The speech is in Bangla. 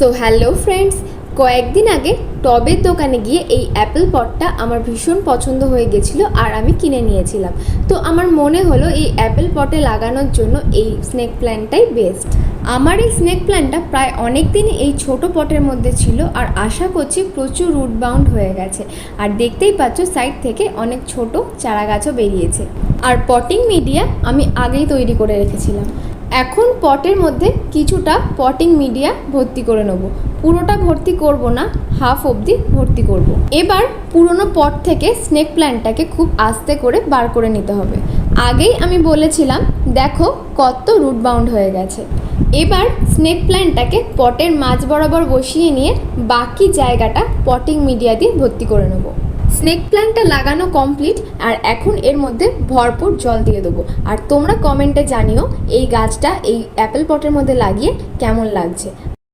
সো হ্যালো ফ্রেন্ডস, কয়েকদিন আগে টবের দোকানে গিয়ে এই অ্যাপেল পটটা আমার ভীষণ পছন্দ হয়ে গেছিলো আর আমি কিনে নিয়েছিলাম। তো আমার মনে হলো এই অ্যাপেল পটে লাগানোর জন্য এই স্নেক প্ল্যান্টটাই বেস্ট। আমার এই স্নেক প্ল্যান্টটা প্রায় অনেক দিন এই ছোট পটের মধ্যে ছিল আর আশা করছি প্রচুর রুট বাউন্ড হয়ে গেছে। আর দেখতেই পাচ্ছ সাইড থেকে অনেক ছোট চারা গাছও বেরিয়েছে। আর পটিং মিডিয়া আমি আগেই তৈরি করে রেখেছিলাম। এখন পটের মধ্যে কিছুটা পটিং মিডিয়া ভর্তি করে নেব, পুরোটা ভর্তি করব না, হাফ অবধি ভর্তি করব। এবার পুরনো পট থেকে স্নেক প্ল্যান্টটাকে খুব আস্তে করে বার করে নিতে হবে। আগেই আমি বলেছিলাম দেখো কত রুট বাউন্ড হয়ে গেছে। এবার স্নেক প্ল্যান্টটাকে পটের মাঝ বরাবর বসিয়ে নিয়ে বাকি জায়গাটা পটিং মিডিয়া দিয়ে ভর্তি করে নেব। স্নেক প্ল্যান্টটা লাগানো কমপ্লিট আর এখন এর মধ্যে ভরপুর জল দিয়ে দেবো। আর তোমরা কমেন্টে জানিও এই গাছটা এই অ্যাপেল পটের মধ্যে লাগিয়ে কেমন লাগছে।